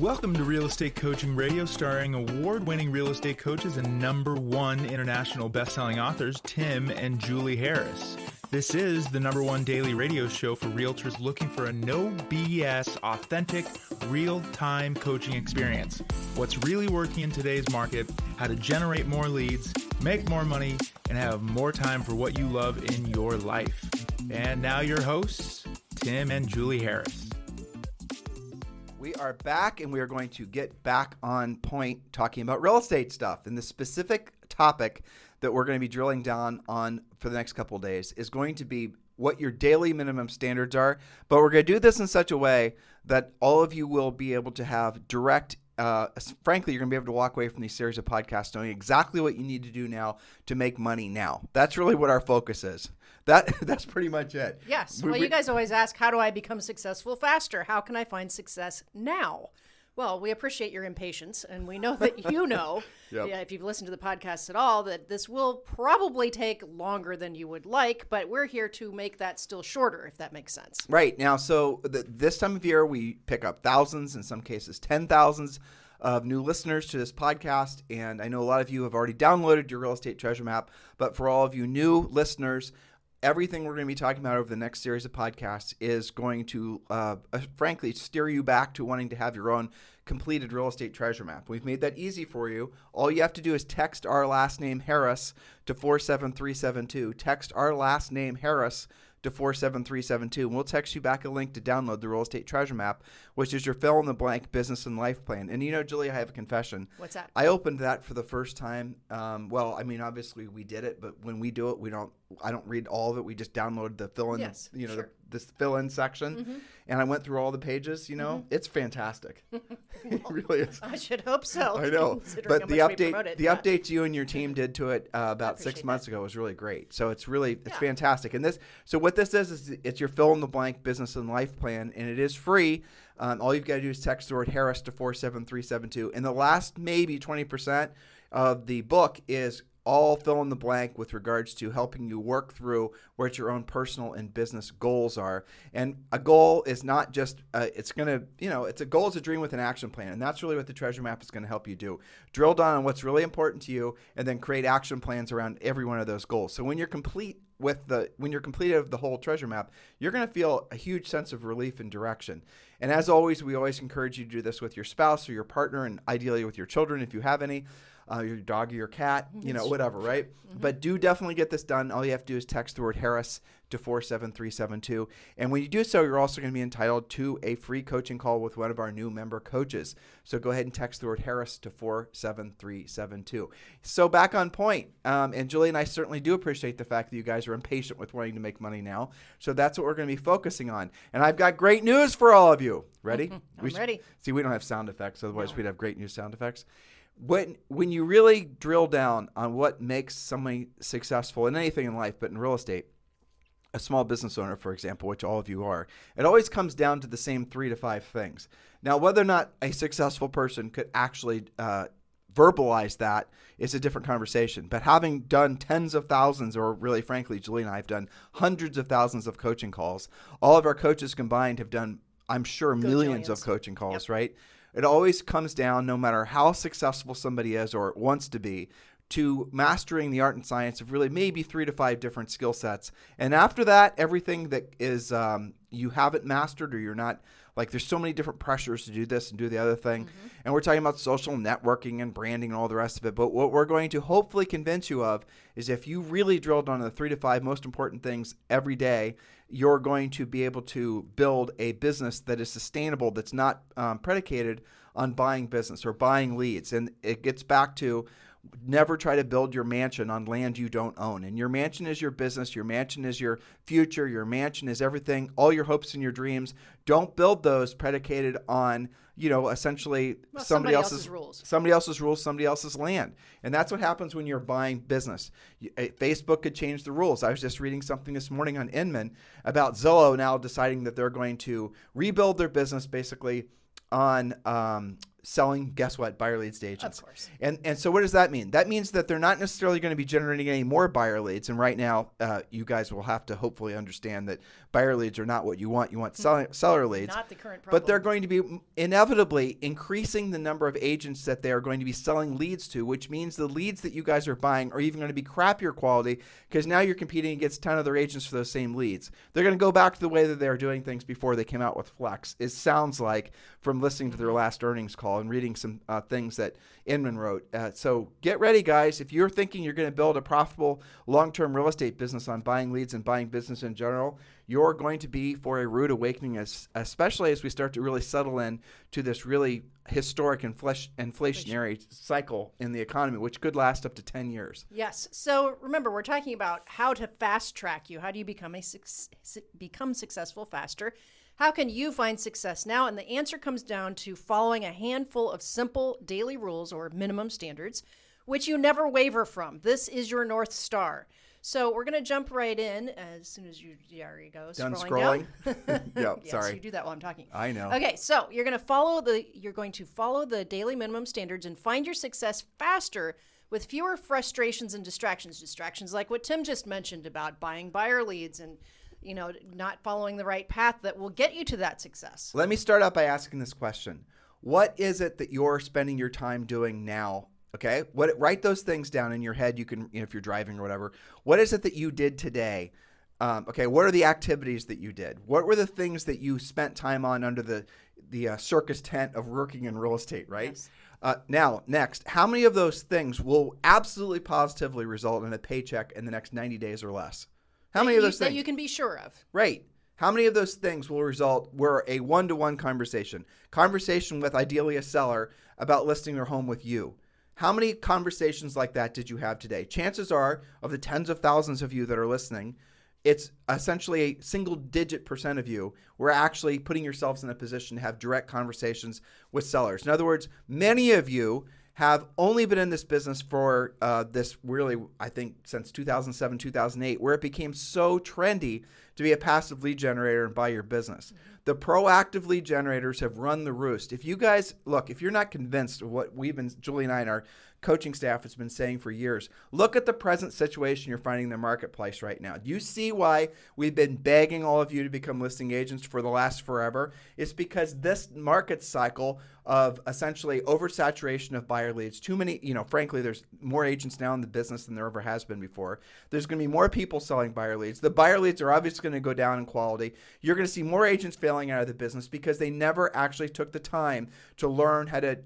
Welcome to Real Estate Coaching Radio, starring award-winning real estate coaches and #1 international best-selling authors, Tim and Julie Harris. This is the #1 daily radio show for realtors looking for a no BS, authentic, real-time coaching experience. What's really working in today's market, how to generate more leads, make more money, and have more time for what you love in your life. And now your hosts, Tim and Julie Harris. We are back, and we are going to get back on point talking about real estate stuff. And the specific topic that we're going to be drilling down on for the next couple of days is going to be what your daily minimum standards are. But we're going to do this in such a way that all of you will be able to have direct frankly, you're going to be able to walk away from these series of podcasts knowing exactly what you need to do now to make money now. That's really what our focus is. That's pretty much it. Yes. Well, you guys always ask, how do I become successful faster? How can I find success now? Well, we appreciate your impatience, and we know that you know, Yep. Yeah, if you've listened to the podcast at all, that this will probably take longer than you would like, but we're here to make that still shorter, if that makes sense. Right. Now, so this time of year, we pick up thousands, in some cases 10,000s of new listeners to this podcast, and I know a lot of you have already downloaded your real estate treasure map, but for all of you new listeners, everything we're going to be talking about over the next series of podcasts is going to, frankly, steer you back to wanting to have your own completed real estate treasure map. We've made that easy for you. All you have to do is text our last name Harris to 47372. Text our last name Harris to 47372, and we'll text you back a link to download the real estate treasure map, which is your fill-in-the-blank business and life plan. And you know, Julie, I have a confession. What's that? I opened that for the first time. Well, I mean, obviously we did it, but when we do it, I don't read all of it. We just download the fill-in, Yes, sure. this fill-in section, Mm-hmm. and I went through all the pages. You know, It's fantastic. It really is. I should hope so. I know, considering but how the much we update, promote it. the Yeah. updates you and your team did to it about 6 appreciate months that. ago was really great. So it's Yeah. fantastic. And so what this is it's your fill-in-the-blank business and life plan, and it is free. All you've got to do is text the word Harris to 47372. And the last maybe 20% of the book is all fill in the blank with regards to helping you work through what your own personal and business goals are. And a goal is not just, it's a goal is a dream with an action plan. And that's really what the treasure map is going to help you do. Drill down on what's really important to you and then create action plans around every one of those goals. So when you're completed with the whole treasure map, you're going to feel a huge sense of relief and direction. And as always, we always encourage you to do this with your spouse or your partner, and ideally with your children if you have any. Your dog or your cat, whatever, right? Mm-hmm. But do definitely get this done. All you have to do is text the word Harris to 47372. And when you do so, you're also going to be entitled to a free coaching call with one of our new member coaches. So go ahead and text the word Harris to 47372. So back on point. And Julie and I certainly do appreciate the fact that you guys are impatient with wanting to make money now. So that's what we're going to be focusing on. And I've got great news for all of you. Ready? I'm ready. See, we don't have sound effects. Otherwise, No. we'd have great news sound effects. When you really drill down on what makes somebody successful in anything in life, but in real estate, a small business owner, for example, which all of you are, it always comes down to the same 3 to 5 things. Now, whether or not a successful person could actually verbalize that is a different conversation. But having done tens of thousands, or really, frankly, Julie and I have done hundreds of thousands of coaching calls, all of our coaches combined have done, I'm sure, millions of coaching calls, right? It always comes down, no matter how successful somebody is or wants to be, to mastering the art and science of really maybe 3 to 5 different skill sets. And after that, everything that is you haven't mastered, or you're not, like, there's so many different pressures to do this and do the other thing. Mm-hmm. And we're talking about social networking and branding and all the rest of it. But what we're going to hopefully convince you of is if you really drilled on the 3 to 5 most important things every day, you're going to be able to build a business that is sustainable, that's not predicated on buying business or buying leads. And it gets back to never try to build your mansion on land you don't own. And your mansion is your business. Your mansion is your future. Your mansion is everything, all your hopes and your dreams. Don't build those predicated on, essentially somebody else's rules, somebody else's land. And that's what happens when you're buying business. Facebook could change the rules. I was just reading something this morning on Inman about Zillow now deciding that they're going to rebuild their business basically on selling, guess what, buyer leads to agents. Of course. And so what does that mean? That means that they're not necessarily going to be generating any more buyer leads. And right now, you guys will have to hopefully understand that buyer leads are not what you want. You want seller leads. Not the current problem. But they're going to be inevitably increasing the number of agents that they are going to be selling leads to, which means the leads that you guys are buying are even going to be crappier quality because now you're competing against 10 other agents for those same leads. They're going to go back to the way that they were doing things before they came out with Flex. It sounds like from listening to their last earnings call and reading some things that Inman wrote. So get ready, guys. If you're thinking you're going to build a profitable long-term real estate business on buying leads and buying business in general, you're going to be for a rude awakening, especially as we start to really settle in to this really historic inflationary cycle in the economy, which could last up to 10 years. Yes. So remember, we're talking about how to fast track you. How do you become successful faster? How can you find success now? And the answer comes down to following a handful of simple daily rules or minimum standards, which you never waver from. This is your North Star. So we're going to jump right in as soon as there you go. Done scrolling? Yes, sorry. You do that while I'm talking. I know. Okay, so you're going to follow the daily minimum standards and find your success faster with fewer frustrations and distractions. Distractions like what Tim just mentioned about buying buyer leads and not following the right path that will get you to that success. Let me start out by asking this question. What is it that you're spending your time doing now? Okay. Write those things down in your head. You can, if you're driving or whatever, what is it that you did today? Okay. What are the activities that you did? What were the things that you spent time on under the circus tent of working in real estate, right? Yes. Now, next, how many of those things will absolutely positively result in a paycheck in the next 90 days or less? How many of those things? That you can be sure of. Right. How many of those things will result were a one-to-one conversation with ideally a seller about listing their home with you? How many conversations like that did you have today? Chances are, of the tens of thousands of you that are listening, it's essentially a single-digit % of you were actually putting yourselves in a position to have direct conversations with sellers. In other words, many of you have only been in this business for this really, I think, since 2007, 2008, where it became so trendy to be a passive lead generator and buy your business. The proactive lead generators have run the roost. If you guys, look, if you're not convinced of what Julie and I and our coaching staff has been saying for years, look at the present situation you're finding in the marketplace right now. Do you see why we've been begging all of you to become listing agents for the last forever? It's because this market cycle of essentially oversaturation of buyer leads, too many, frankly, there's more agents now in the business than there ever has been before. There's going to be more people selling buyer leads. The buyer leads are obviously going to go down in quality. You're going to see more agents failing out of the business because they never actually took the time to learn how to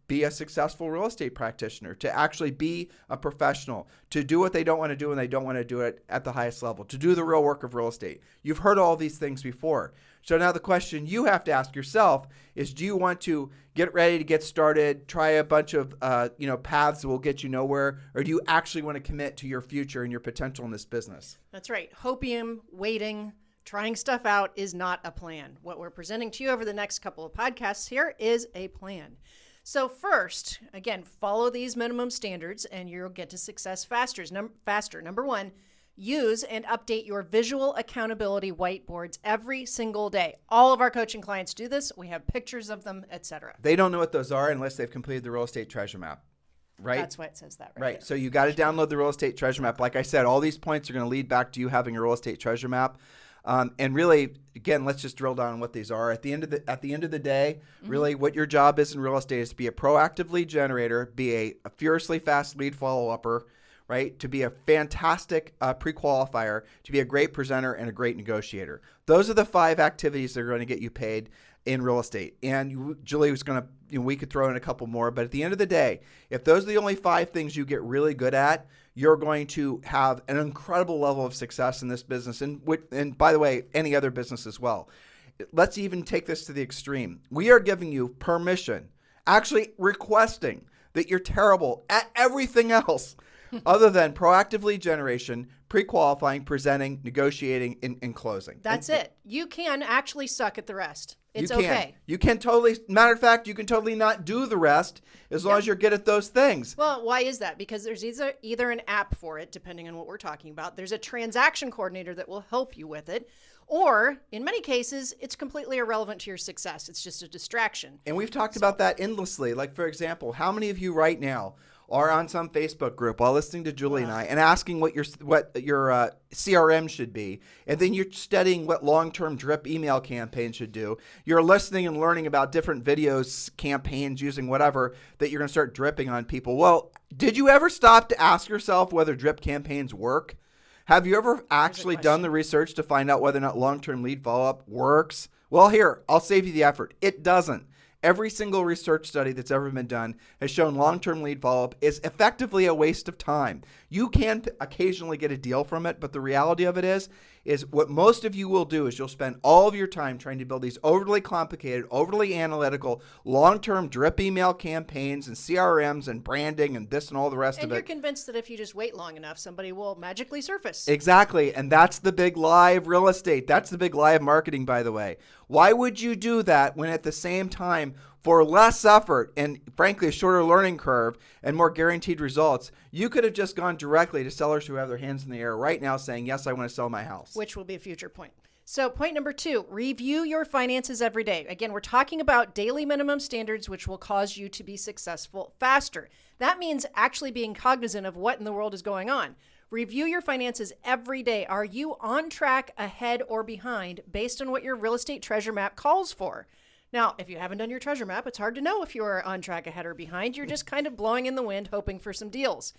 be a successful real estate practitioner, to actually be a professional, to do what they don't want to do and they don't want to do it at the highest level, to do the real work of real estate. You've heard all these things before. So now the question you have to ask yourself is, do you want to get ready to get started, try a bunch of paths that will get you nowhere, or do you actually want to commit to your future and your potential in this business? That's right. Hopium, waiting, trying stuff out is not a plan. What we're presenting to you over the next couple of podcasts here is a plan. So first, again, follow these minimum standards and you'll get to success faster. Number one, use and update your visual accountability whiteboards every single day. All of our coaching clients do this. We have pictures of them, etc. They don't know what those are unless they've completed the real estate treasure map. Right? That's why it says that right there. So you got to download the real estate treasure map. Like I said, all these points are going to lead back to you having a real estate treasure map. And really, again, let's just drill down on what these are. At the end of the day, really what your job is in real estate is to be a proactive lead generator, be a furiously fast lead follow-upper, right? To be a fantastic pre-qualifier, to be a great presenter and a great negotiator. Those are the 5 activities that are going to get you paid in real estate. And Julie was going to, we could throw in a couple more, but at the end of the day, if those are the only 5 things you get really good at, you're going to have an incredible level of success in this business. And by the way, any other business as well. Let's even take this to the extreme. We are giving you permission, actually requesting that you're terrible at everything else other than proactive lead generation, pre-qualifying, presenting, negotiating, and closing. That's it. You can actually suck at the rest. It's you can. Okay. You can totally, matter of fact, you can totally not do the rest as long as you're good at those things. Well, why is that? Because there's either an app for it, depending on what we're talking about. There's a transaction coordinator that will help you with it. Or, in many cases, it's completely irrelevant to your success. It's just a distraction. And we've talked about that endlessly. Like, for example, how many of you right now are on some Facebook group while listening to Julie and I and asking what your CRM should be, and then you're studying what long-term drip email campaign should do. You're listening and learning about different videos, campaigns, using whatever that you're going to start dripping on people. Well, did you ever stop to ask yourself whether drip campaigns work? Have you ever actually done the research to find out whether or not long-term lead follow-up works? Well, here, I'll save you the effort. It doesn't. Every single research study that's ever been done has shown long-term lead follow-up is effectively a waste of time. You can occasionally get a deal from it, but the reality of it is what most of you will do is you'll spend all of your time trying to build these overly complicated, overly analytical, long-term drip email campaigns and CRMs and branding and this and all the rest of it. And you're convinced that if you just wait long enough, somebody will magically surface. Exactly. And that's the big lie of real estate. That's the big lie of marketing, by the way. Why would you do that when at the same time, for less effort and frankly a shorter learning curve and more guaranteed results, you could have just gone directly to sellers who have their hands in the air right now saying, yes, I want to sell my house. Which will be a future point. So point number 2, review your finances every day. Again, we're talking about daily minimum standards, which will cause you to be successful faster. That means actually being cognizant of what in the world is going on. Review your finances every day. Are you on track, ahead, or behind based on what your real estate treasure map calls for? Now, if you haven't done your treasure map, it's hard to know if you're on track, ahead, or behind. You're just kind of blowing in the wind, hoping for some deals.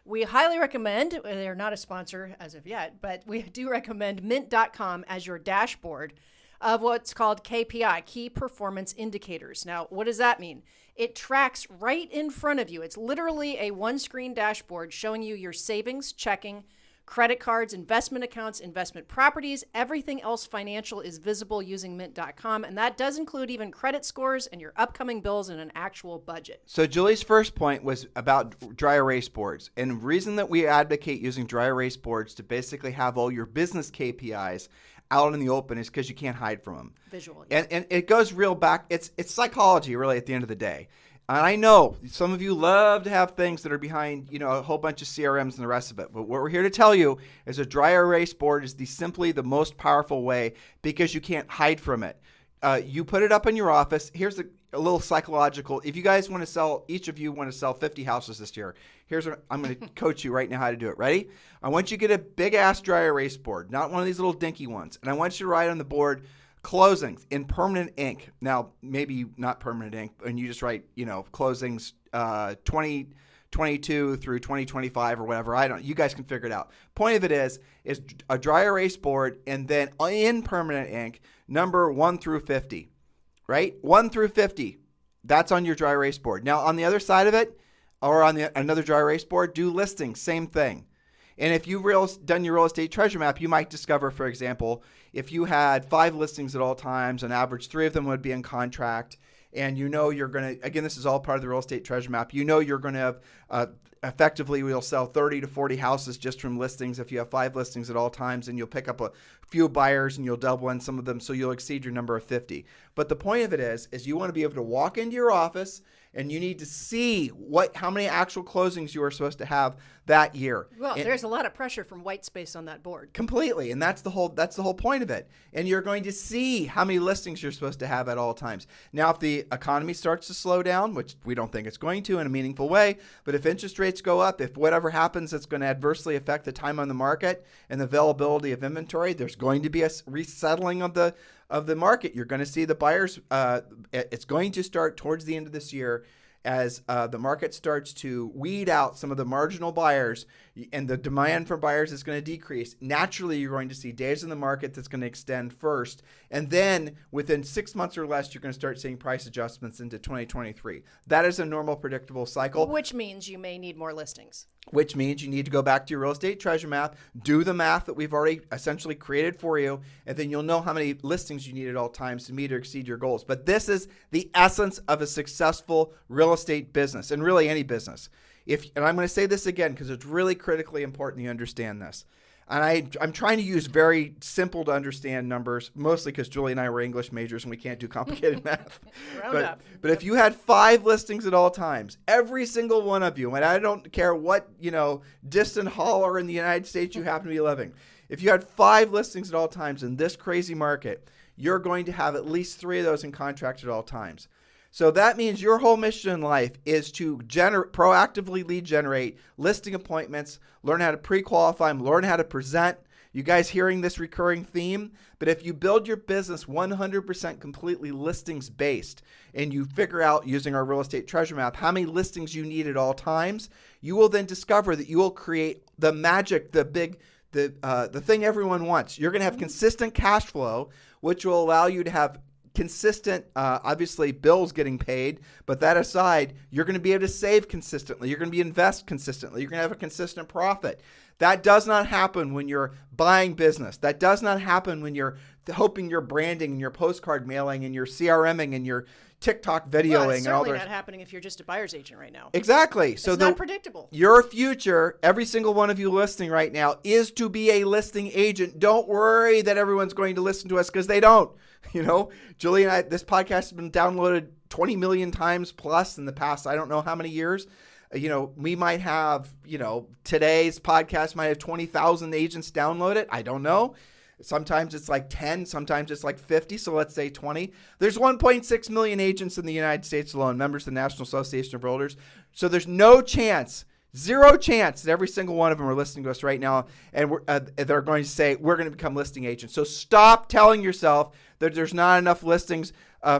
We highly recommend, they're not a sponsor as of yet, but we do recommend mint.com as your dashboard of what's called KPI, Key Performance Indicators. Now, what does that mean? It tracks right in front of you. It's literally a one-screen dashboard showing you your savings, checking, credit cards, investment accounts, investment properties, everything else financial is visible using mint.com. And that does include even credit scores and your upcoming bills and an actual budget. So Julie's first point was about dry erase boards. And the reason that we advocate using dry erase boards to basically have all your business KPIs out in the open is because you can't hide from them. Visually. And it goes real back. It's psychology really at the end of the day. And I know some of you love to have things that are behind, a whole bunch of CRMs and the rest of it. But what we're here to tell you is a dry erase board is simply the most powerful way because you can't hide from it. You put it up in your office. Here's a little psychological. If you guys want to sell, each of you want to sell 50 houses this year. Here's what I'm going to coach you right now how to do it. Ready? I want you to get a big ass dry erase board, not one of these little dinky ones. And I want you to write on the board closings in permanent ink. Now, maybe not permanent ink, and you just write, closings 2022 through 2025 or whatever. You guys can figure it out. Point of it is a dry erase board, and then in permanent ink, number 1 through 50, right? 1 through 50. That's on your dry erase board. Now, on the other side of it, or on another dry erase board, do listings, same thing. And if you've done your real estate treasure map, you might discover, for example, if you had 5 listings at all times, on average 3 of them would be in contract, and you're going to, again, this is all part of the real estate treasure map, you're going to have effectively we'll sell 30 to 40 houses just from listings. If you have 5 listings at all times, and you'll pick up a few buyers and you'll double in some of them, so you'll exceed your number of 50. But the point of it is you want to be able to walk into your office and you need to see how many actual closings you are supposed to have that year. Well, there's a lot of pressure from white space on that board. Completely, and that's the whole point of it. And you're going to see how many listings you're supposed to have at all times. Now, if the economy starts to slow down, which we don't think it's going to in a meaningful way, but if interest rates go up, if whatever happens, it's going to adversely affect the time on the market and the availability of inventory, there's going to be a resettling of the market. You're going to see the buyers. It's going to start towards the end of this year as the market starts to weed out some of the marginal buyers and the demand for buyers is going to decrease. Naturally, you're going to see days in the market that's going to extend first. And then within 6 months or less, you're going to start seeing price adjustments into 2023. That is a normal, predictable cycle. Which means you may need more listings. Which means you need to go back to your real estate treasure map, do the math that we've already essentially created for you, and then you'll know how many listings you need at all times to meet or exceed your goals. But this is the essence of a successful real estate business, and really any business. And I'm going to say this again because it's really critically important you understand this. And I'm trying to use very simple to understand numbers, mostly because Julie and I were English majors and we can't do complicated math. But if you had 5 listings at all times, every single one of you, and I don't care what, distant holler in the United States you happen to be living, if you had 5 listings at all times in this crazy market, you're going to have at least 3 of those in contract at all times. So that means your whole mission in life is to proactively lead generate listing appointments, learn how to pre-qualify them, learn how to present. You guys hearing this recurring theme? But if you build your business 100% completely listings based and you figure out using our real estate treasure map how many listings you need at all times, you will then discover that you will create the magic, the thing everyone wants. You're going to have consistent cash flow, which will allow you to have consistent, obviously, bills getting paid. But that aside, you're going to be able to save consistently. You're going to invest consistently. You're going to have a consistent profit. That does not happen when you're buying business. That does not happen when you're hoping your branding and your postcard mailing and your CRMing and your TikTok videoing Well, it's and all certainly that. not happening if you're just a buyer's agent right now. Exactly. So it's not predictable. Your future, every single one of you listening right now, is to be a listing agent. Don't worry that everyone's going to listen to us, because they don't. You know, Julie and I, this podcast has been downloaded 20 million times plus in the past, I don't know how many years. You know, we might have, today's podcast might have 20,000 agents download it. I don't know. Sometimes it's like 10, sometimes it's like 50. So let's say 20. There's 1.6 million agents in the United States alone, members of the National Association of Realtors. So there's no chance, zero chance that every single one of them are listening to us right now and they're going to say, we're going to become listing agents. So stop telling yourself that there's not enough listings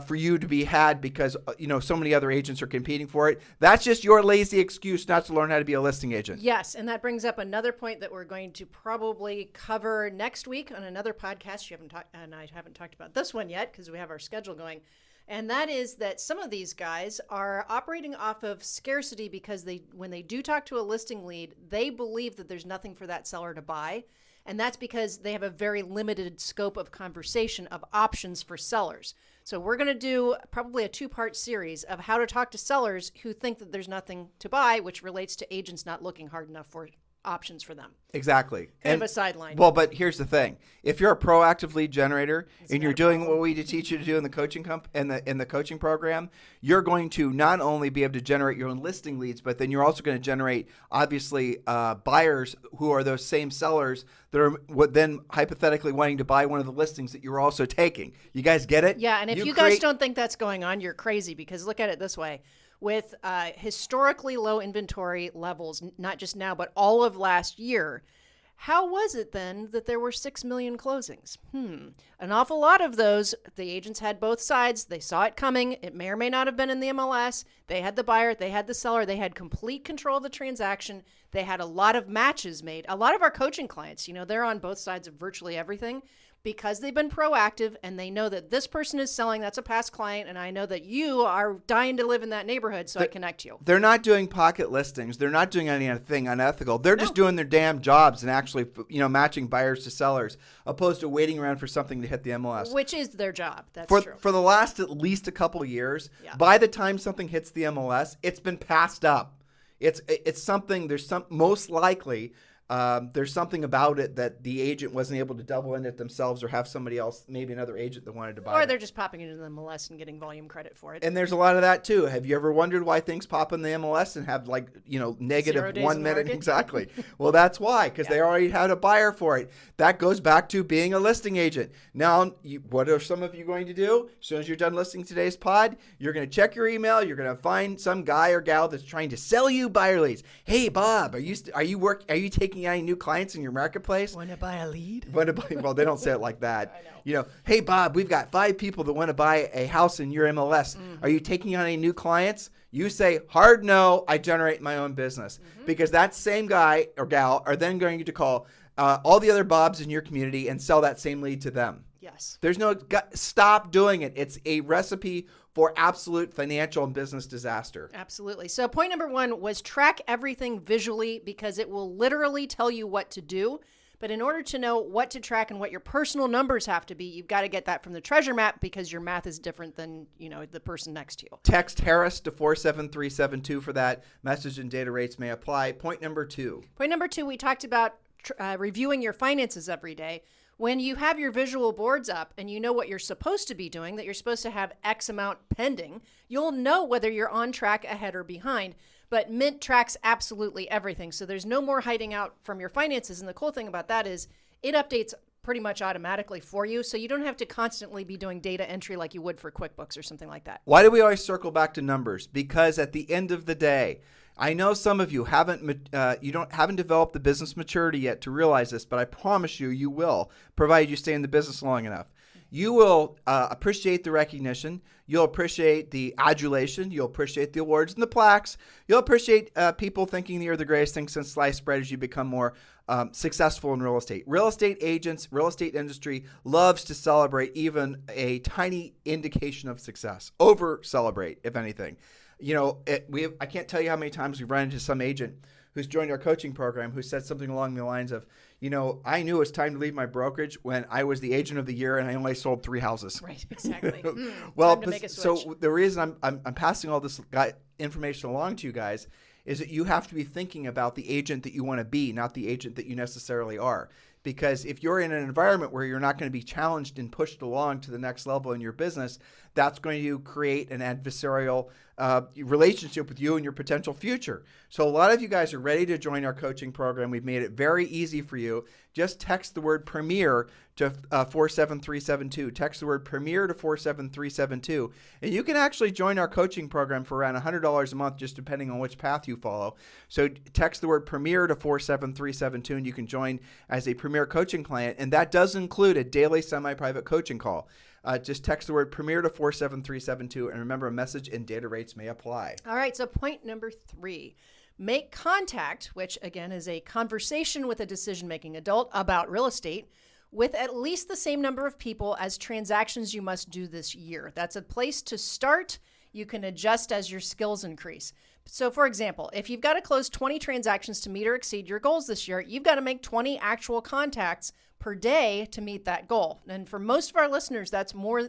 for you to be had because, so many other agents are competing for it. That's just your lazy excuse not to learn how to be a listing agent. Yes, and that brings up another point that we're going to probably cover next week on another podcast. And I haven't talked about this one yet because we have our schedule going. And that is that some of these guys are operating off of scarcity because when they do talk to a listing lead, they believe that there's nothing for that seller to buy. And that's because they have a very limited scope of conversation of options for sellers. So we're going to do probably a 2-part series of how to talk to sellers who think that there's nothing to buy, which relates to agents not looking hard enough for options for them. Exactly. Kind of a sideline. Well, but here's the thing. If you're a proactive lead generator and you're doing what we teach you to do in the coaching in the coaching program, you're going to not only be able to generate your own listing leads, but then you're also going to generate, obviously, buyers who are those same sellers that are then hypothetically wanting to buy one of the listings that you're also taking. You guys get it? Yeah, and if you guys don't think that's going on, you're crazy, because look at it this way. With historically low inventory levels, not just now, but all of last year, how was it then that there were 6 million closings? An awful lot of those, the agents had both sides. They saw it coming. It may or may not have been in the MLS. They had the buyer. They had the seller. They had complete control of the transaction. They had a lot of matches made. A lot of our coaching clients, they're on both sides of virtually everything, because they've been proactive and they know that this person is selling, that's a past client, and I know that you are dying to live in that neighborhood, so I connect you. They're not doing pocket listings. They're not doing anything unethical. They're just doing their damn jobs and actually, matching buyers to sellers, opposed to waiting around for something to hit the MLS. Which is their job. That's true. For the last at least a couple of years, by the time something hits the MLS, it's been passed up. It's something, most likely, there's something about it that the agent wasn't able to double in it themselves or have somebody else, maybe another agent that wanted to buy it. Or they're just popping it into the MLS and getting volume credit for it. And there's a lot of that too. Have you ever wondered why things pop in the MLS and have negative 1 minute? Exactly. Well, that's why, because they already had a buyer for it. That goes back to being a listing agent. Now, what are some of you going to do? As soon as you're done listening to today's pod, you're going to check your email. You're going to find some guy or gal that's trying to sell you buyer leads. Hey, Bob, are you taking any new clients in your marketplace? Want to buy a lead? Well, they don't say it like that. I know. Hey, Bob, we've got 5 people that want to buy a house in your MLS. Are you taking on any new clients? You say, hard no, I generate my own business. Because that same guy or gal are then going to call all the other Bobs in your community and sell that same lead to them. Yes. Stop doing it. It's a recipe for absolute financial and business disaster. Absolutely. So point number 1 was track everything visually, because it will literally tell you what to do. But in order to know what to track and what your personal numbers have to be, you've got to get that from the treasure map, because your math is different than, the person next to you. Text Harris to 47372 for that. Message and data rates may apply. Point number 2. Point number 2, we talked about reviewing your finances every day. When you have your visual boards up and you know what you're supposed to be doing, that you're supposed to have X amount pending, you'll know whether you're on track, ahead, or behind. But Mint tracks absolutely everything. So there's no more hiding out from your finances. And the cool thing about that is it updates pretty much automatically for you. So you don't have to constantly be doing data entry like you would for QuickBooks or something like that. Why do we always circle back to numbers? Because at the end of the day, I know some of you haven't developed the business maturity yet to realize this, but I promise you will, provided you stay in the business long enough. You will appreciate the recognition. You'll appreciate the adulation. You'll appreciate the awards and the plaques. You'll appreciate people thinking you're the greatest thing since sliced bread as you become more successful in real estate. Real estate agents, real estate industry loves to celebrate even a tiny indication of success. Over celebrate, if anything. You know, I can't tell you how many times we've run into some agent who's joined our coaching program who said something along the lines of, you know, I knew it was time to leave my brokerage when I was the agent of the year and I only sold 3 houses. Right, exactly. Well, time to make a switch. so the reason I'm passing all this information along to you guys is that you have to be thinking about the agent that you want to be, not the agent that you necessarily are. Because if you're in an environment where you're not going to be challenged and pushed along to the next level in your business, that's going to create an adversarial relationship with you and your potential future. So a lot of you guys are ready to join our coaching program. We've made it very easy for you. Just text the word Premier to 47372. Text the word Premier to 47372. And you can actually join our coaching program for around $100 a month, just depending on which path you follow. So text the word Premier to 47372, and you can join as a Premier coaching client. And that does include a daily semi-private coaching call. Just text the word Premier to 47372, and remember, a message and data rates may apply. All right, so point number 3. Make contact, which again is a conversation with a decision-making adult about real estate, with at least the same number of people as transactions you must do this year. That's a place to start. You can adjust as your skills increase. So for example, if you've got to close 20 transactions to meet or exceed your goals this year, you've got to make 20 actual contacts per day to meet that goal. And for most of our listeners, that's more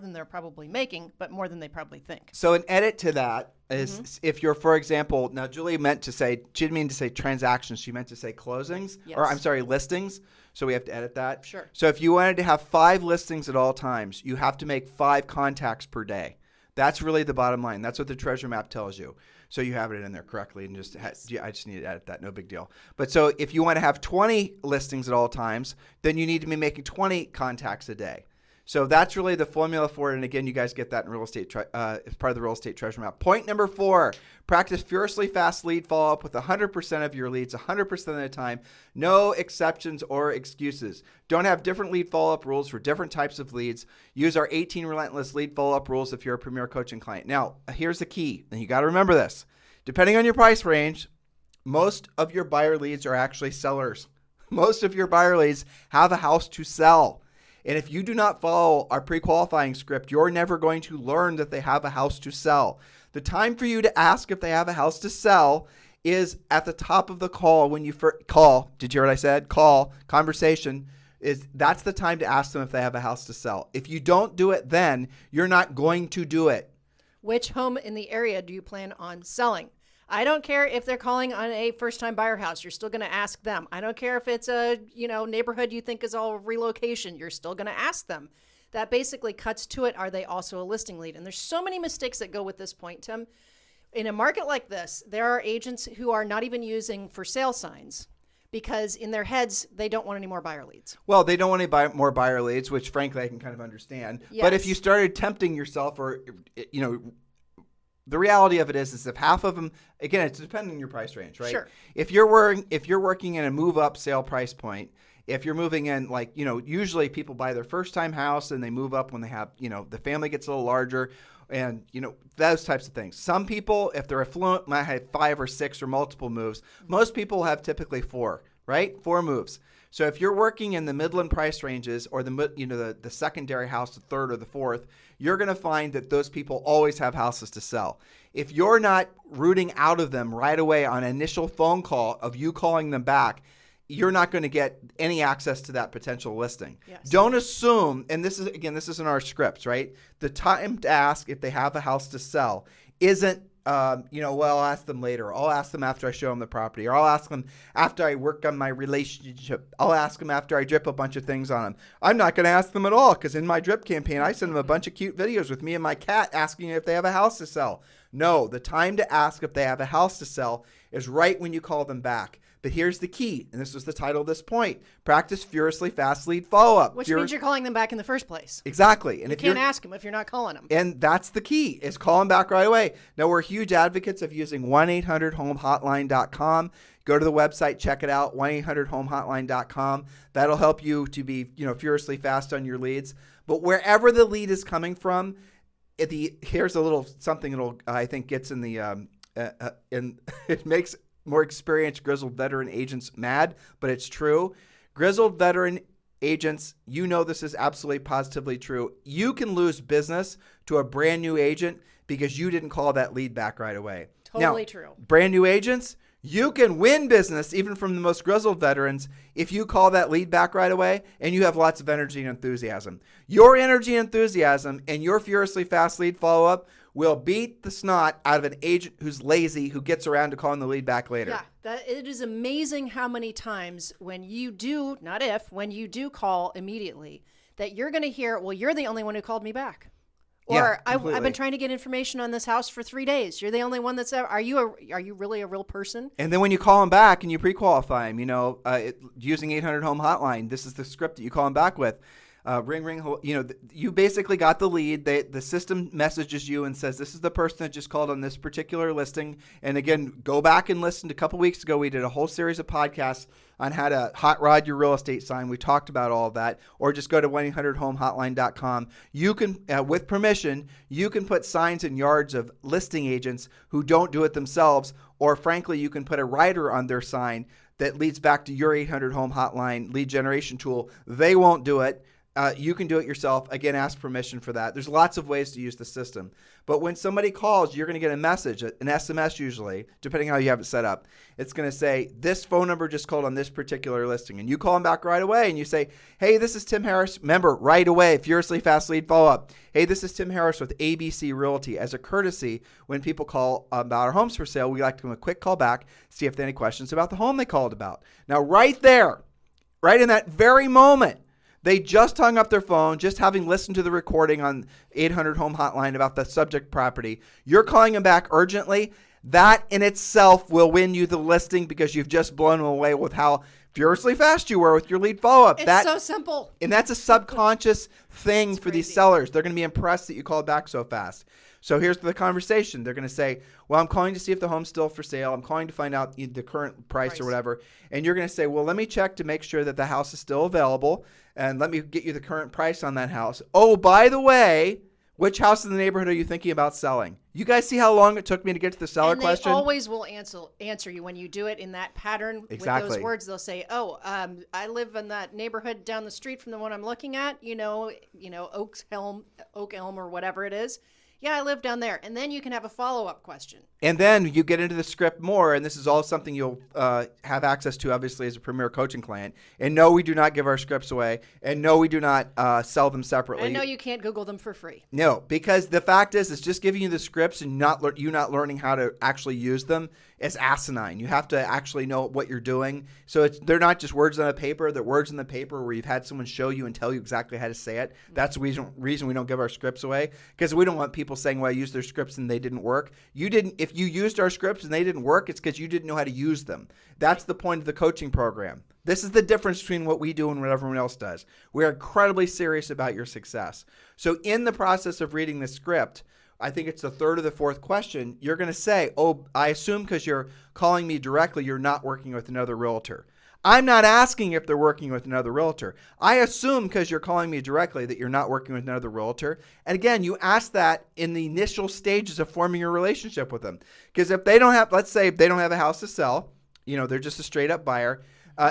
than they're probably making, but more than they probably think. So an edit to that is if you're, for example, now Julie she didn't mean to say transactions, she meant to say closings, Yes. or I'm sorry, listings. So we have to edit that. Sure. So if you wanted to have 5 listings at all times, you have to make 5 contacts per day. That's really the bottom line. That's what the treasure map tells you. So you have it in there correctly, and I just need to edit that. No big deal. But so if you want to have 20 listings at all times, then you need to be making 20 contacts a day. So that's really the formula for it. And again, you guys get that in real estate as part of the real estate treasure map. Point number 4, practice furiously fast lead follow-up with 100% of your leads, 100% of the time. No exceptions or excuses. Don't have different lead follow-up rules for different types of leads. Use our 18 relentless lead follow-up rules if you're a Premier coaching client. Now, here's the key, and you got to remember this. Depending on your price range, most of your buyer leads are actually sellers. Most of your buyer leads have a house to sell. And if you do not follow our pre-qualifying script, you're never going to learn that they have a house to sell. The time for you to ask if they have a house to sell is at the top of the call when you call. Did you hear what I said? Call, conversation. That's the time to ask them if they have a house to sell. If you don't do it then, you're not going to do it. Which home in the area do you plan on selling? I don't care if they're calling on a first-time buyer house. You're still going to ask them. I don't care if it's a neighborhood you think is all relocation. You're still going to ask them. That basically cuts to it. Are they also a listing lead? And there's so many mistakes that go with this point, Tim. In a market like this, there are agents who are not even using for sale signs because in their heads, they don't want any more buyer leads. Well, they don't want any more buyer leads, which frankly I can kind of understand. Yes. But if you started tempting yourself the reality of it is if half of them, again, it's depending on your price range, right? Sure. If you're working in a move up sale price point, if you're moving in usually people buy their first time house and they move up when they have, the family gets a little larger and, those types of things. Some people, if they're affluent, might have 5 or 6 or multiple moves. Most people have typically 4, right? 4 moves. So if you're working in the Midland price ranges or the secondary house, the third or the fourth, you're going to find that those people always have houses to sell. If you're not rooting out of them right away on an initial phone call of you calling them back, you're not going to get any access to that potential listing. Yes. Don't assume, and this is in our scripts, right? The time to ask if they have a house to sell isn't I'll ask them later. I'll ask them after I show them the property, or I'll ask them after I work on my relationship. I'll ask them after I drip a bunch of things on them. I'm not going to ask them at all because in my drip campaign, I send them a bunch of cute videos with me and my cat asking if they have a house to sell. No, the time to ask if they have a house to sell is right when you call them back But here's the key, and this was the title of this point: practice furiously fast lead follow-up. Which means you're calling them back in the first place. Exactly. And you can't ask them if you're not calling them. And that's the key, is call them back right away. Now, we're huge advocates of using 1-800-HOME-HOTLINE.com. Go to the website, check it out, 1-800-HOME-HOTLINE.com. That'll help you to be, furiously fast on your leads. But wherever the lead is coming from, here's a little something that'll, I think, gets in the and it makes more experienced grizzled veteran agents mad, but it's true. Grizzled veteran agents, this is absolutely positively true. You can lose business to a brand new agent because you didn't call that lead back right away. Totally true. Brand new agents, you can win business even from the most grizzled veterans if you call that lead back right away and you have lots of energy and enthusiasm. Your energy and enthusiasm and your furiously fast lead follow-up will beat the snot out of an agent who's lazy, who gets around to calling the lead back later. Yeah, it is amazing how many times when you do call immediately, that you're going to hear, well, you're the only one who called me back. Or I've been trying to get information on this house for 3 days. You're the only one that's ever. Are you really a real person? And then when you call them back and you pre-qualify them, using 800 Home Hotline, this is the script that you call them back with. Ring, you basically got the lead. The system messages you and says, this is the person that just called on this particular listing. And again, go back and listen. A couple weeks ago, we did a whole series of podcasts on how to hot rod your real estate sign. We talked about all of that. Or just go to 1-800-HOME-HOTLINE.com. You can, with permission, you can put signs in yards of listing agents who don't do it themselves. Or frankly, you can put a rider on their sign that leads back to your 800 Home Hotline lead generation tool. They won't do it. You can do it yourself. Again, ask permission for that. There's lots of ways to use the system. But when somebody calls, you're going to get a message, an SMS usually, depending how you have it set up. It's going to say, this phone number just called on this particular listing. And you call them back right away and you say, hey, this is Tim Harris. Remember, right away, furiously fast lead follow-up. Hey, this is Tim Harris with ABC Realty. As a courtesy, when people call about our homes for sale, we like to give them a quick call back, see if they have any questions about the home they called about. Now, right there, right in that very moment, they just hung up their phone, just having listened to the recording on 800 Home Hotline about the subject property. You're calling them back urgently. That in itself will win you the listing because you've just blown them away with how furiously fast you were with your lead follow-up. It's so simple. And that's a subconscious thing for these sellers. They're going to be impressed that you called back so fast. So here's the conversation. They're going to say, well, I'm calling to see if the home's still for sale. I'm calling to find out the current price or whatever. And you're going to say, well, let me check to make sure that the house is still available. And let me get you the current price on that house. Oh, by the way, which house in the neighborhood are you thinking about selling? You guys see how long it took me to get to the seller question? And they always will answer you when you do it in that pattern. Exactly. With those words. They'll say, I live in that neighborhood down the street from the one I'm looking at, Oak Elm or whatever it is. Yeah, I live down there. And then you can have a follow-up question. And then you get into the script more, and this is all something you'll have access to, obviously, as a Premier Coaching client. And no, we do not give our scripts away. And no, we do not sell them separately. I know you can't Google them for free. No, because the fact is, it's just giving you the scripts and not learning how to actually use them is asinine. You have to actually know what you're doing. So they're not just words on a paper. They're words on the paper where you've had someone show you and tell you exactly how to say it. That's the reason we don't give our scripts away, because we don't want people saying, well, I used their scripts and they didn't work. If you used our scripts and they didn't work, it's because you didn't know how to use them. That's the point of the coaching program. This is the difference between what we do and what everyone else does. We are incredibly serious about your success. So in the process of reading the script, I think it's the third or the fourth question, you're going to say, oh, I assume because you're calling me directly, you're not working with another realtor. I'm not asking if they're working with another realtor. I assume because you're calling me directly that you're not working with another realtor. And again, you ask that in the initial stages of forming your relationship with them. Because if they don't have, let's say they don't have a house to sell, they're just a straight up buyer,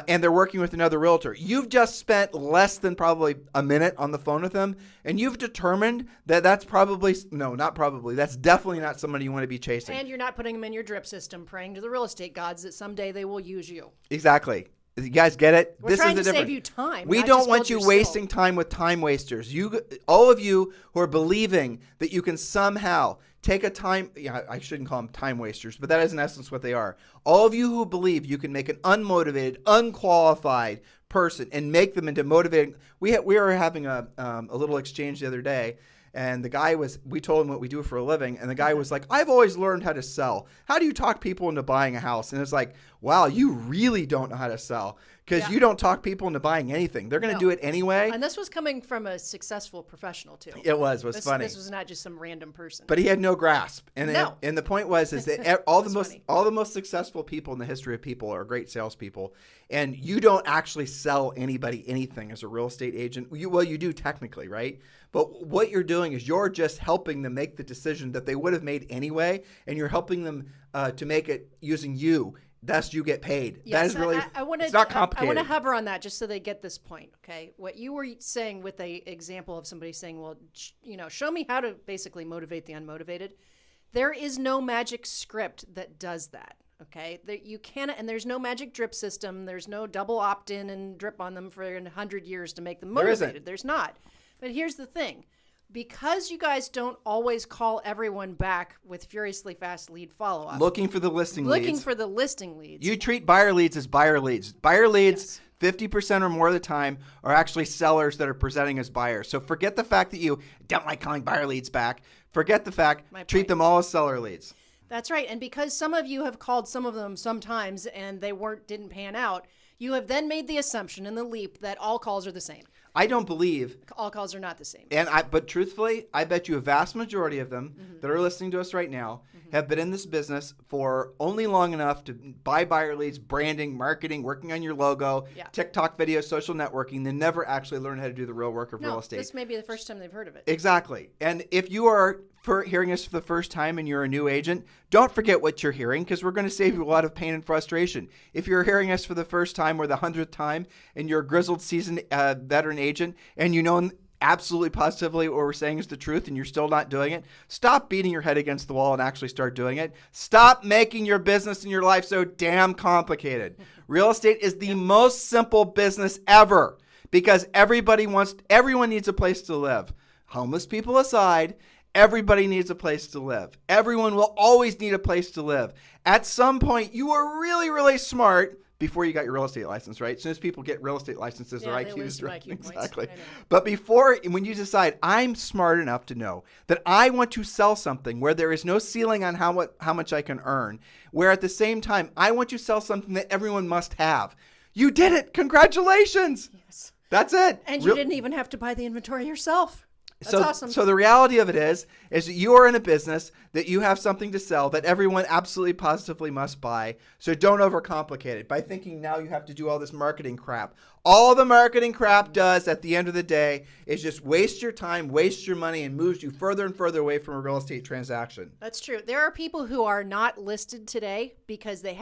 and they're working with another realtor. You've just spent less than probably a minute on the phone with them, and you've determined that that's definitely not somebody you want to be chasing. And you're not putting them in your drip system, praying to the real estate gods that someday they will use you. Exactly. You guys get it? We're trying to save you time. We don't want you wasting time with time wasters. All of you who are believing that you can somehow take a time, I shouldn't call them time wasters, but that is in essence what they are. All of you who believe you can make an unmotivated, unqualified person and make them into motivating. We were having a little exchange the other day, And the guy we told him what we do for a living. And the guy was like, I've always learned how to sell. How do you talk people into buying a house? And it's like, wow, you really don't know how to sell because you don't talk people into buying anything. They're going to do it anyway. And this was coming from a successful professional too. It was funny. This was not just some random person. But he had no grasp. And and the point was that all the most successful people in the history of people are great salespeople. And you don't actually sell anybody anything as a real estate agent. You do technically, right? But what you're doing is you're just helping them make the decision that they would have made anyway, and you're helping them to make it using you. Thus, you get paid. Yes, that is really, it's not complicated. I want to hover on that just so they get this point, okay? What you were saying with the example of somebody saying, well, show me how to basically motivate the unmotivated. There is no magic script that does that, okay? You cannot, and there's no magic drip system. There's no double opt-in and drip on them for 100 years to make them motivated. There's not. But here's the thing. Because you guys don't always call everyone back with furiously fast lead follow-up. Looking for the listing leads. Looking for the listing leads. You treat buyer leads as buyer leads. Buyer leads, 50% or more of the time, are actually sellers that are presenting as buyers. So forget the fact that you don't like calling buyer leads back. Forget the fact, treat them all as seller leads. That's right. And because some of you have called some of them sometimes and they didn't pan out, you have then made the assumption and the leap that all calls are the same. I don't believe all calls are not the same. But truthfully, I bet you a vast majority of them that are listening to us right now have been in this business for only long enough to buy buyer leads, branding, marketing, working on your logo, TikTok videos, social networking. They never actually learn how to do the real work of real estate. This may be the first time they've heard of it. Exactly. And if you are hearing us for the first time and you're a new agent, don't forget what you're hearing because we're going to save you a lot of pain and frustration. If you're hearing us for the first time or the 100th time and you're a grizzled, seasoned veteran agent and you know absolutely positively what we're saying is the truth and you're still not doing it, stop beating your head against the wall and actually start doing it. Stop making your business and your life so damn complicated. Real estate is the most simple business ever because everyone needs a place to live. Homeless people aside, everybody needs a place to live. Everyone will always need a place to live. At some point, you were really, really smart before you got your real estate license, right? As soon as people get real estate licenses, their IQs drop. Exactly. But when you decide, I'm smart enough to know that I want to sell something where there is no ceiling on how much I can earn, where at the same time, I want to sell something that everyone must have. You did it. Congratulations. Yes. That's it. And you didn't even have to buy the inventory yourself. That's awesome. So the reality of it is that you are in a business that you have something to sell that everyone absolutely positively must buy. So don't overcomplicate it by thinking now you have to do all this marketing crap. All the marketing crap does at the end of the day is just waste your time, waste your money, and moves you further and further away from a real estate transaction. That's true. There are people who are not listed today because they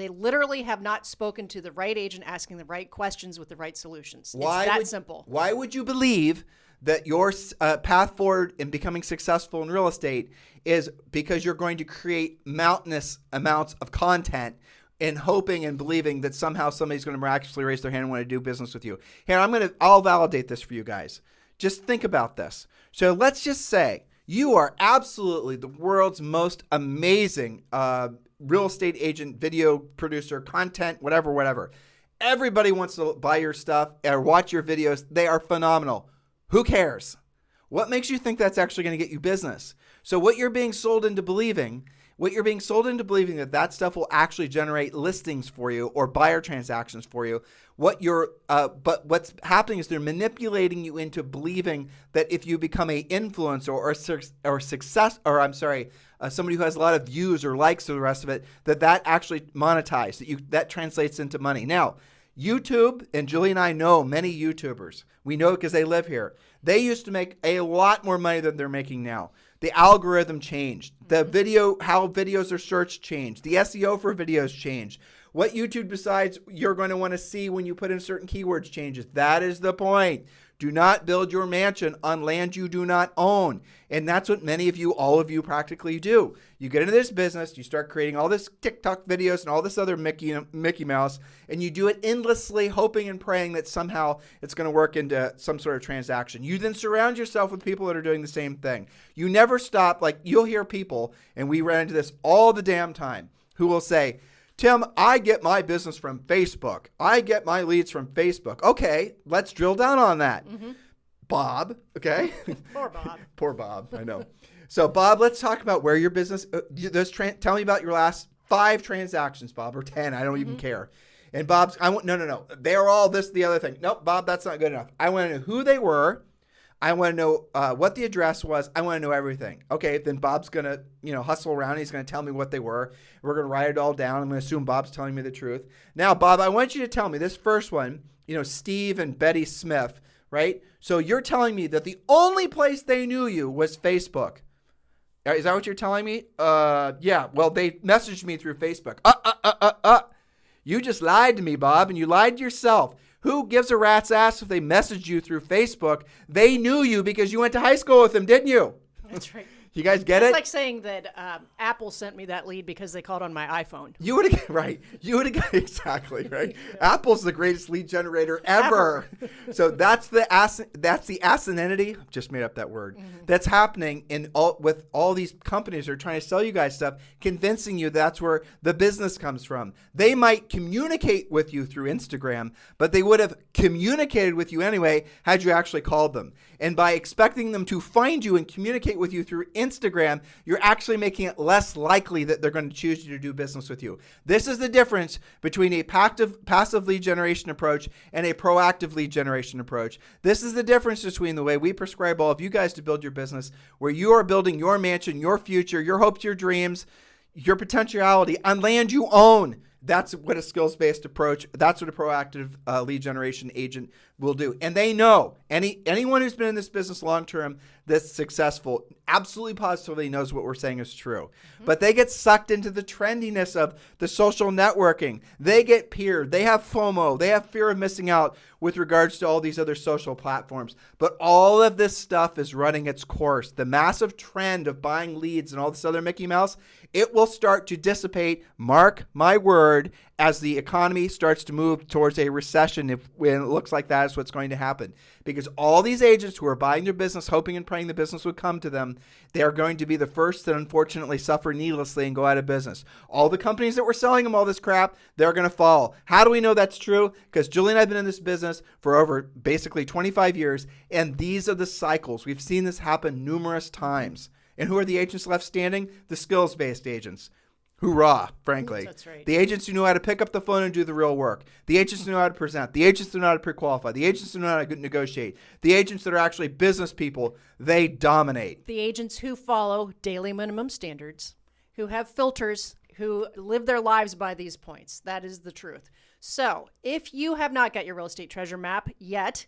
literally have not spoken to the right agent asking the right questions with the right solutions. It's that simple. Why would you believe that your path forward in becoming successful in real estate is because you're going to create mountainous amounts of content and hoping and believing that somehow somebody's going to miraculously raise their hand and want to do business with you? Here, I'll validate this for you guys. Just think about this. So let's just say you are absolutely the world's most amazing real estate agent, video producer, content, whatever. Everybody wants to buy your stuff or watch your videos. They are phenomenal. Who cares? What makes you think that's actually going to get you business? So what you're being sold into believing that stuff will actually generate listings for you or buyer transactions for you. But what's happening is they're manipulating you into believing that if you become an influencer somebody who has a lot of views or likes or the rest of it, that actually monetizes, that translates into money. Now, YouTube, and Julie and I know many YouTubers. We know because they live here. They used to make a lot more money than they're making now. The algorithm changed. How videos are searched changed. The SEO for videos changed. What YouTube decides you're going to want to see when you put in certain keywords changes. That is the point. Do not build your mansion on land you do not own. And that's what all of you practically do. You get into this business, you start creating all this TikTok videos and all this other Mickey Mouse, and you do it endlessly, hoping and praying that somehow it's going to work into some sort of transaction. You then surround yourself with people that are doing the same thing. You never stop. Like, you'll hear people, and we run into this all the damn time, who will say, Tim, I get my business from Facebook. I get my leads from Facebook. Okay, let's drill down on that. Mm-hmm. Bob, okay? Poor Bob. Poor Bob, I know. So, Bob, let's talk about where your business, tell me about your last 5 transactions, Bob, or 10. I don't even care. And Bob's, no. They're all this, the other thing. Nope, Bob, that's not good enough. I want to know who they were. I want to know what the address was. I want to know everything. Okay, then Bob's going to, hustle around. He's going to tell me what they were. We're going to write it all down. I'm going to assume Bob's telling me the truth. Now, Bob, I want you to tell me this first one, Steve and Betty Smith, right? So you're telling me that the only place they knew you was Facebook. Is that what you're telling me? Yeah. Well, they messaged me through Facebook. You just lied to me, Bob, and you lied to yourself. Who gives a rat's ass if they messaged you through Facebook? They knew you because you went to high school with them, didn't you? That's right. You guys get It's it? like saying that Apple sent me that lead because they called on my iPhone. You would have right. You would have got exactly right. Yeah. Apple's the greatest lead generator ever. So that's the asininity. Just made up that word. That's happening with all these companies that are trying to sell you guys stuff, convincing you that's where the business comes from. They might communicate with you through Instagram, but they would have communicated with you anyway had you actually called them. And by expecting them to find you and communicate with you through Instagram, you're actually making it less likely that they're going to choose you to do business with you. This is the difference between a passive lead generation approach and a proactive lead generation approach. This is the difference between the way we prescribe all of you guys to build your business, where you are building your mansion, your future, your hopes, your dreams, your potentiality on land you own. That's what a skills-based approach, that's what a proactive lead generation agent will do. And they know, anyone who's been in this business long-term that's successful absolutely positively knows what we're saying is true. But they get sucked into the trendiness of the social networking. They get peered. They have FOMO. They have fear of missing out with regards to all these other social platforms. But all of this stuff is running its course. The massive trend of buying leads and all this other Mickey Mouse, it will start to dissipate, mark my word, as the economy starts to move towards a recession, when it looks like that is what's going to happen. Because all these agents who are buying their business, hoping and praying the business would come to them, they are going to be the first that unfortunately suffer needlessly and go out of business. All the companies that were selling them all this crap, they're going to fall. How do we know that's true? Because Julie and I have been in this business for over basically 25 years, and these are the cycles. We've seen this happen numerous times. And who are the agents left standing? The skills-based agents. Hoorah, frankly. That's right. The agents who know how to pick up the phone and do the real work. The agents who know how to present. The agents who know how to pre-qualify. The agents who know how to negotiate. The agents that are actually business people, they dominate. The agents who follow daily minimum standards, who have filters, who live their lives by these points. That is the truth. So if you have not got your real estate treasure map yet,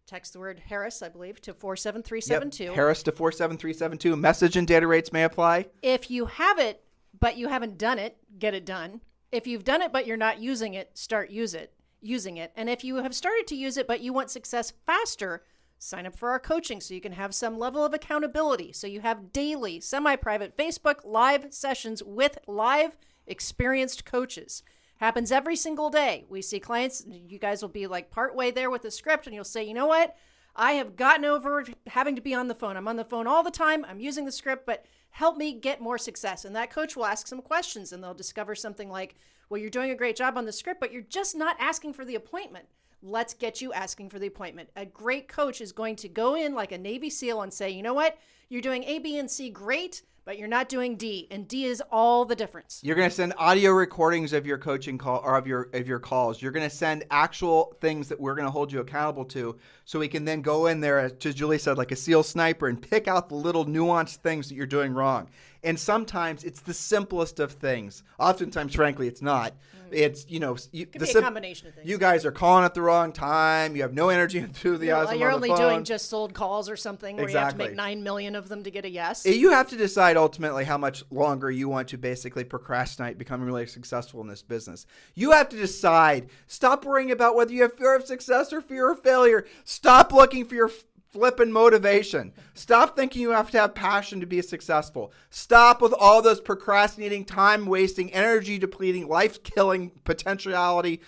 text the word Harris, I believe, to 47372. Yep. Harris to 47372. Message and data rates may apply. If you have it, but you haven't done it, get it done. If you've done it, but you're not using it, start using it. And if you have started to use it, but you want success faster, sign up for our coaching so you can have some level of accountability. So you have daily, semi-private Facebook live sessions with live experienced coaches. Happens every single day. We see clients, you guys will be like partway there with the script, and you'll say, you know what? I have gotten over having to be on the phone. I'm on the phone all the time. I'm using the script, but help me get more success. And that coach will ask some questions, and they'll discover something like, well, you're doing a great job on the script, but you're just not asking for the appointment. Let's get you asking for the appointment. A great coach is going to go in like a Navy SEAL and say, you know what? You're doing A, B, and C great, but you're not doing D, and D is all the difference. You're going to send audio recordings of your coaching call or of your calls. You're going to send actual things that we're going to hold you accountable to, so we can then go in there, as Julie said, like a SEAL sniper, and pick out the little nuanced things that you're doing wrong. And sometimes it's the simplest of things. Oftentimes, frankly, it's not. It's, It could be a combination of things. You guys are calling at the wrong time. You have no energy and enthusiasm. You're on only the phone. doing just sold calls or something where you have to make 9 million of them to get a yes. You have to decide ultimately how much longer you want to basically procrastinate becoming really successful in this business. You have to decide. Stop worrying about whether you have fear of success or fear of failure. Stop looking for your flipping motivation. Stop thinking you have to have passion to be successful. Stop with all those procrastinating, time-wasting, energy-depleting, life-killing potentiality,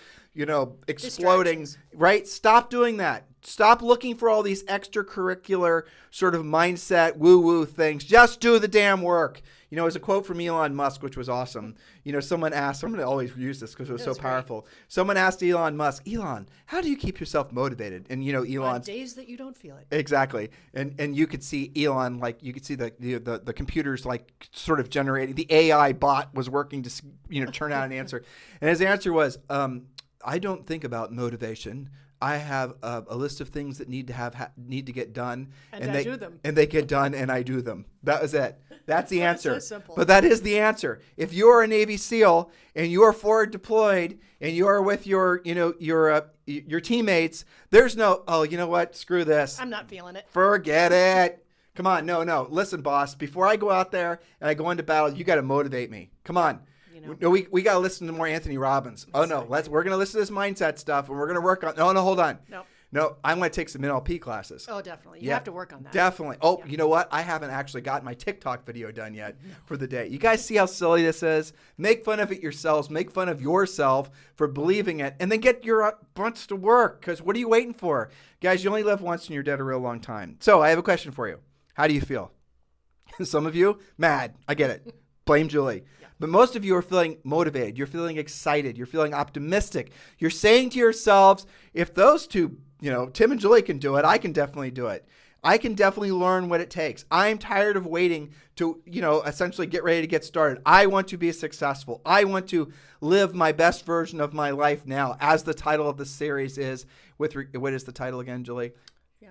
exploding, right? Stop doing that. Stop looking for all these extracurricular sort of mindset woo-woo things. Just do the damn work. You know, it was a quote from Elon Musk, which was awesome. You know, someone asked, I'm going to always use this because it was so powerful. Great. Someone asked Elon Musk, Elon, how do you keep yourself motivated? And, you know, Elon's... On days that you don't feel it. Exactly. And you could see Elon, like, you could see the computers, like, sort of generating. The AI bot was working to, you know, turn out an answer. And his answer was, I don't think about motivation. I have a list of things that need to get done, and I do them. And they get done, and I do them. That was it. That's the answer. So simple. But that is the answer. If you are a Navy SEAL and you are forward deployed and you are with your teammates, there's no, oh, you know what? Screw this. I'm not feeling it. Forget it. Come on, no. Listen, boss. Before I go out there and I go into battle, you got to motivate me. Come on. No, we got to listen to more Anthony Robbins. Oh no, we're going to listen to this mindset stuff, and we're going to work on. No, hold on. No, I'm going to take some NLP classes. Oh, definitely. You have to work on that. Definitely. Oh, You know what? I haven't actually got my TikTok video done yet for the day. You guys see how silly this is? Make fun of it yourselves. Make fun of yourself for believing it, and then get your bunch to work. Because what are you waiting for, guys? You only live once, and you're dead a real long time. So I have a question for you. How do you feel? Some of you mad. I get it. Blame Julie. But most of you are feeling motivated. You're feeling excited. You're feeling optimistic. You're saying to yourselves, if those two, Tim and Julie can do it, I can definitely do it. I can definitely learn what it takes. I'm tired of waiting to, essentially get ready to get started. I want to be successful. I want to live my best version of my life now, as the title of the series is. What is the title again, Julie? Yeah,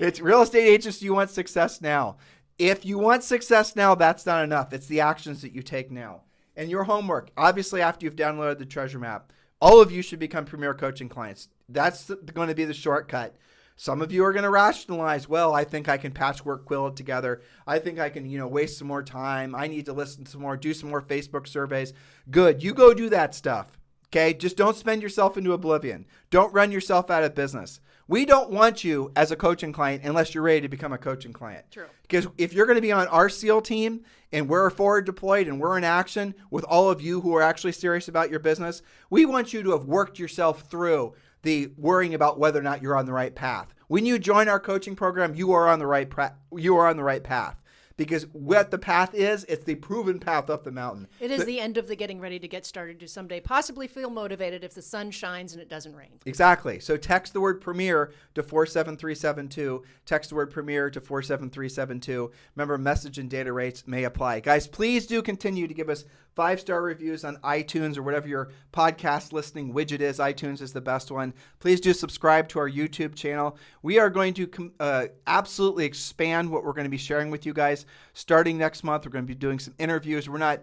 it's Real Estate Agents, You Want Success Now. If you want success now, that's not enough. It's the actions that you take now. And your homework, obviously after you've downloaded the treasure map, all of you should become Premier Coaching clients. That's going to be the shortcut. Some of you are going to rationalize, well, I think I can patchwork quill it together. I think I can, waste some more time. I need to listen some more, do some more Facebook surveys. Good. You go do that stuff. Okay? Just don't spend yourself into oblivion. Don't run yourself out of business. We don't want you as a coaching client unless you're ready to become a coaching client. True. Because if you're going to be on our SEAL team and we're forward deployed and we're in action with all of you who are actually serious about your business, we want you to have worked yourself through the worrying about whether or not you're on the right path. When you join our coaching program, you are on the right path. Because what the path is, it's the proven path up the mountain. It is the end of the getting ready to get started to someday possibly feel motivated if the sun shines and it doesn't rain. Exactly. So text the word Premier to 47372. Text the word Premier to 47372. Remember, message and data rates may apply. Guys, please do continue to give us 5-star reviews on iTunes or whatever your podcast listening widget is. iTunes is the best one. Please do subscribe to our YouTube channel. We are going to absolutely expand what we're going to be sharing with you guys. Starting next month, we're going to be doing some interviews. We're not,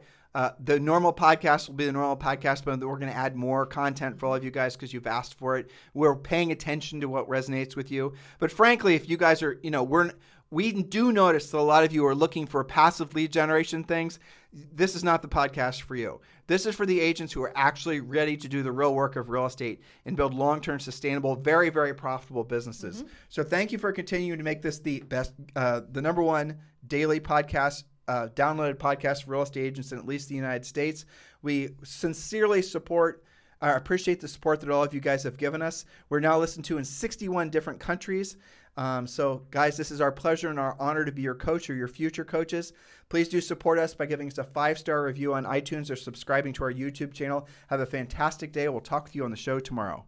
the normal podcast will be the normal podcast, but we're going to add more content for all of you guys because you've asked for it. We're paying attention to what resonates with you. But frankly, if you guys are, we do notice that a lot of you are looking for passive lead generation things. This is not the podcast for you. This is for the agents who are actually ready to do the real work of real estate and build long-term, sustainable, very, very profitable businesses. Mm-hmm. So thank you for continuing to make this the best, the number one daily podcast, downloaded podcast for real estate agents in at least the United States. We sincerely appreciate the support that all of you guys have given us. We're now listened to in 61 different countries. So guys, this is our pleasure and our honor to be your coach or your future coaches. Please do support us by giving us a 5-star review on iTunes or subscribing to our YouTube channel. Have a fantastic day. We'll talk with you on the show tomorrow.